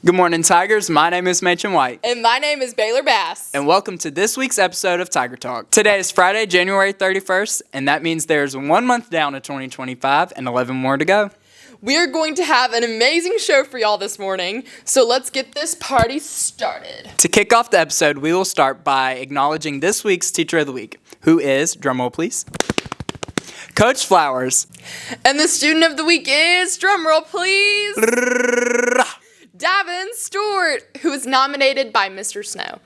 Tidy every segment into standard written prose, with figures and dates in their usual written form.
Good morning, Tigers. My name is Machen White. And my name is Baylor Bass. And welcome to this week's episode of Tiger Talk. Today is Friday, January 31st, and that means there's 1 month down to 2025 and 11 more to go. We are going to have an amazing show for y'all this morning, so let's get this party started. To kick off the episode, we will start by acknowledging this week's Teacher of the Week, who is, drumroll please, Coach Flowers. And the Student of the Week is, drumroll please, Davin Stewart, who was nominated by Mr. Snow.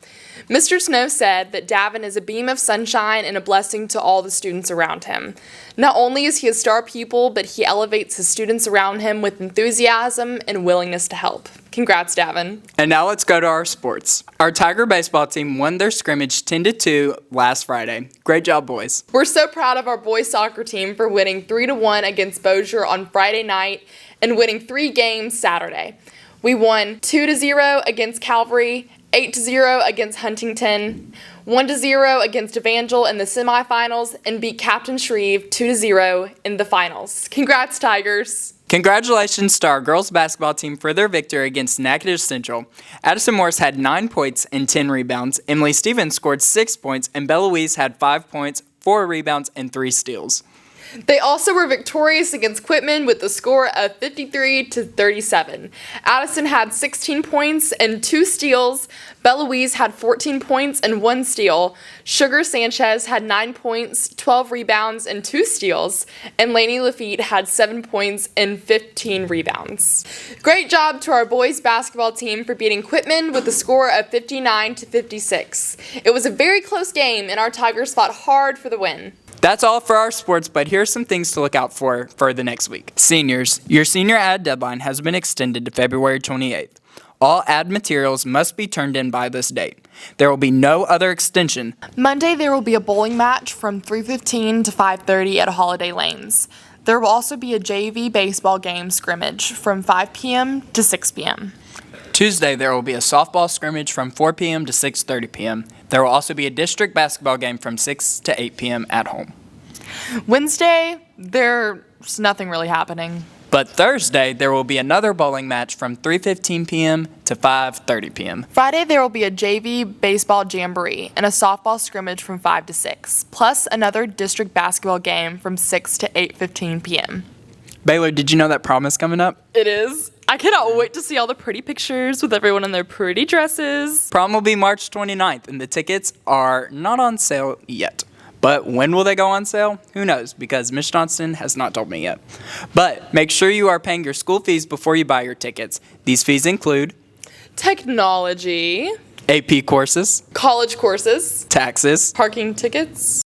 Mr. Snow said that Davin is a beam of sunshine and a blessing to all the students around him. Not only is he a star pupil, but he elevates his students around him with enthusiasm and willingness to help. Congrats, Davin. And now let's go to our sports. Our Tiger baseball team won their scrimmage 10-2 last Friday. Great job, boys. We're so proud of our boys soccer team for winning 3-1 against Bossier on Friday night and winning 3 games Saturday. We won 2-0 against Calvary, 8-0 against Huntington, 1-0 against Evangel in the semifinals, and beat Captain Shreve 2-0 in the finals. Congrats, Tigers! Congratulations to our girls basketball team for their victory against Natchitoches Central. Addison Morris had 9 points and 10 rebounds. Emily Stevens scored 6 points, and Bella Louise had 5 points, 4 rebounds, and 3 steals. They also were victorious against Quitman with a score of 53-37. Addison had 16 points and 2 steals. Bella Louise had 14 points and 1 steal. Sugar Sanchez had 9 points, 12 rebounds, and 2 steals. And Lainey Lafitte had 7 points and 15 rebounds. Great job to our boys basketball team for beating Quitman with a score of 59-56. It was a very close game, and our Tigers fought hard for the win. That's all for our sports, but here's some things to look out for the next week. Seniors, your senior ad deadline has been extended to February 28th. All ad materials must be turned in by this date. There will be no other extension. Monday, there will be a bowling match from 3:15 to 5:30 at Holiday Lanes. There will also be a JV baseball game scrimmage from 5 p.m. to 6 p.m. Tuesday, there will be a softball scrimmage from 4 p.m. to 6:30 p.m. There will also be a district basketball game from 6 to 8 p.m. at home. Wednesday, there's nothing really happening. But Thursday, there will be another bowling match from 3:15 p.m. to 5:30 p.m. Friday, there will be a JV baseball jamboree and a softball scrimmage from 5 to 6, plus another district basketball game from 6 to 8:15 p.m. Baylor, did you know that prom is coming up? It is. I cannot wait to see all the pretty pictures with everyone in their pretty dresses. Prom will be March 29th, and the tickets are not on sale yet. But when will they go on sale? Who knows, because Ms. Johnston has not told me yet. But make sure you are paying your school fees before you buy your tickets. These fees include technology, AP courses, college courses, taxes, parking tickets.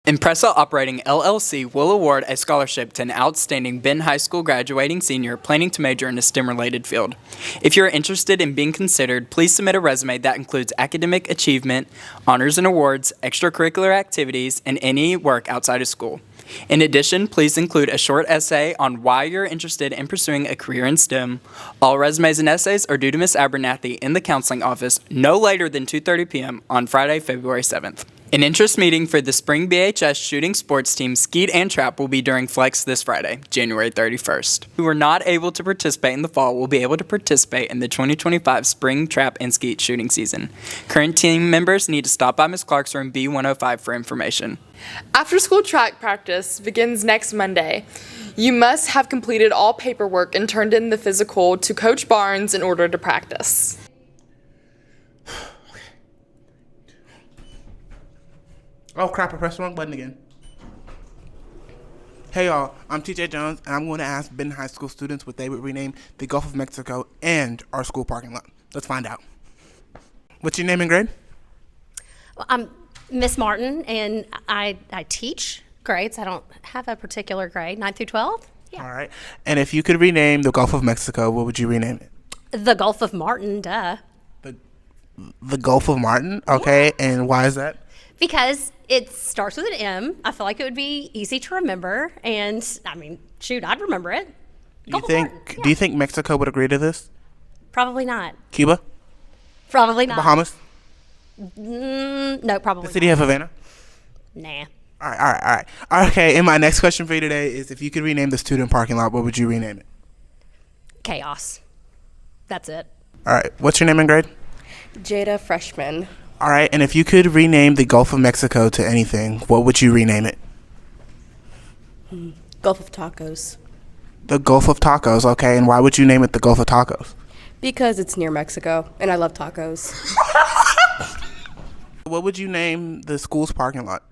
Impressa Operating LLC will award a scholarship to an outstanding Benton High School graduating senior planning to major in a STEM-related field. If you're interested in being considered, please submit a resume that includes academic achievement, honors and awards, extracurricular activities, and any work outside of school. In addition, please include a short essay on why you're interested in pursuing a career in STEM. All resumes and essays are due to Ms. Abernathy in the counseling office no later than 2:30 p.m. on Friday, February 7th. An interest meeting for the Spring BHS shooting sports team Skeet and Trap will be during Flex this Friday, January 31st. Who are not able to participate in the fall will be able to participate in the 2025 Spring Trap and Skeet shooting season. Current team members need to stop by Ms. Clark's room B105 for information. After school track practice begins next Monday. You must have completed all paperwork and turned in the physical to Coach Barnes in order to practice. Oh crap, I pressed the wrong button again. Hey y'all, I'm TJ Jones, and I'm going to ask Benton High School students what they would rename the Gulf of Mexico and our school parking lot. Let's find out. What's your name and grade? Well, I'm Miss Martin, and I teach grades. I don't have a particular grade, 9 through 12. Yeah. All right. And if you could rename the Gulf of Mexico, what would you rename it? The Gulf of Martin, duh. The Gulf of Martin? Okay, yeah. And why is that? Because it starts with an M. I feel like it would be easy to remember, and I mean, shoot, I'd remember it. Do you think Mexico would agree to this? Probably not. Cuba? Probably not. Bahamas? No, probably not. The city of Havana? Nah. All right. Okay, and my next question for you today is if you could rename the student parking lot, what would you rename it? chaos. That's it. All right. What's your name and grade? Jada, freshman. All right. And if you could rename the Gulf of Mexico to anything, what would you rename it? Gulf of Tacos. The Gulf of Tacos. Okay. And why would you name it the Gulf of Tacos? Because it's near Mexico, and I love tacos. What would you name the school's parking lot?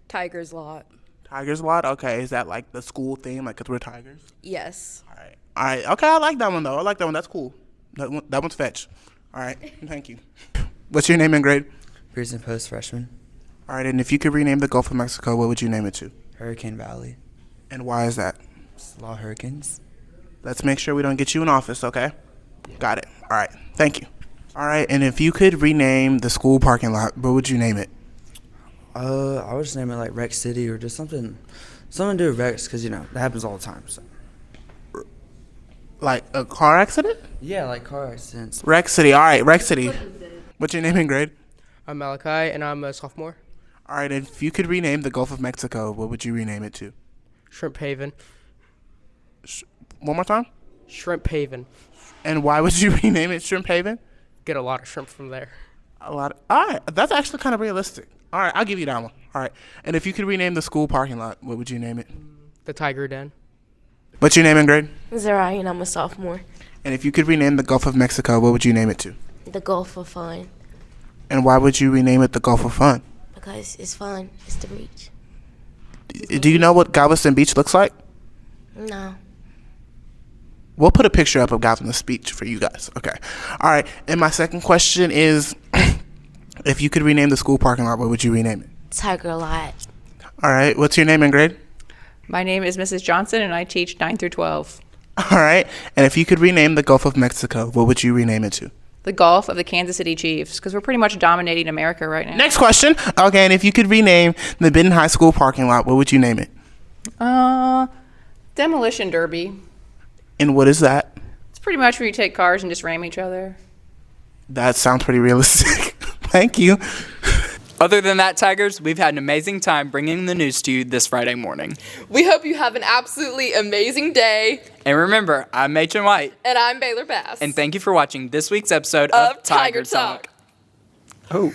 Tiger's Lot. Tigers lot? Okay. Is that like the school theme? Like, because we're tigers? Yes. All right. All right. Okay. I like that one, though. I like that one. That's cool. That one's fetch. All right. Thank you. What's your name and grade? Pearson Post freshman. All right. And if you could rename the Gulf of Mexico, what would you name it to? Hurricane Valley. And why is that? It's a lot of hurricanes. Let's make sure we don't get you in office, okay? Got it. All right. Thank you. All right. And if you could rename the school parking lot, what would you name it? I would just name it like Rex City or just something to do with Rex, because that happens all the time. So. Like a car accident? Yeah, like car accidents. Rex City. All right. Rex City. What's your name and grade? I'm Malachi, and I'm a sophomore. All right. If you could rename the Gulf of Mexico, what would you rename it to? Shrimp Haven. One more time? Shrimp Haven. And why would you rename it Shrimp Haven? Get a lot of shrimp from there. All right. That's actually kind of realistic. All right. I'll give you that one. All right. And if you could rename the school parking lot, what would you name it? The Tiger Den. What's your name and grade? Zerai, and I'm a sophomore. And if you could rename the Gulf of Mexico, what would you name it to? The Gulf of Fun. And why would you rename it the Gulf of Fun? Because it's fun. It's the beach. Do you know what Galveston Beach looks like? No. We'll put a picture up of Galveston Beach for you guys. Okay. All right. And my second question is, if you could rename the school parking lot, what would you rename it? Tiger Lot. All right. What's your name and grade? My name is Mrs. Johnson, and I teach 9 through 12. All right. And if you could rename the Gulf of Mexico, what would you rename it to? The Gulf of the Kansas City Chiefs, because we're pretty much dominating America right now. Next question. Okay. And if you could rename the Benton High School parking lot, what would you name it? Demolition Derby. And what is that? It's pretty much where you take cars and just ram each other. That sounds pretty realistic. Thank you. Other than that, Tigers, we've had an amazing time bringing the news to you this Friday morning. We hope you have an absolutely amazing day. And remember, I'm Machen White. And I'm Baylor Bass. And thank you for watching this week's episode of Tiger Talk. Oh.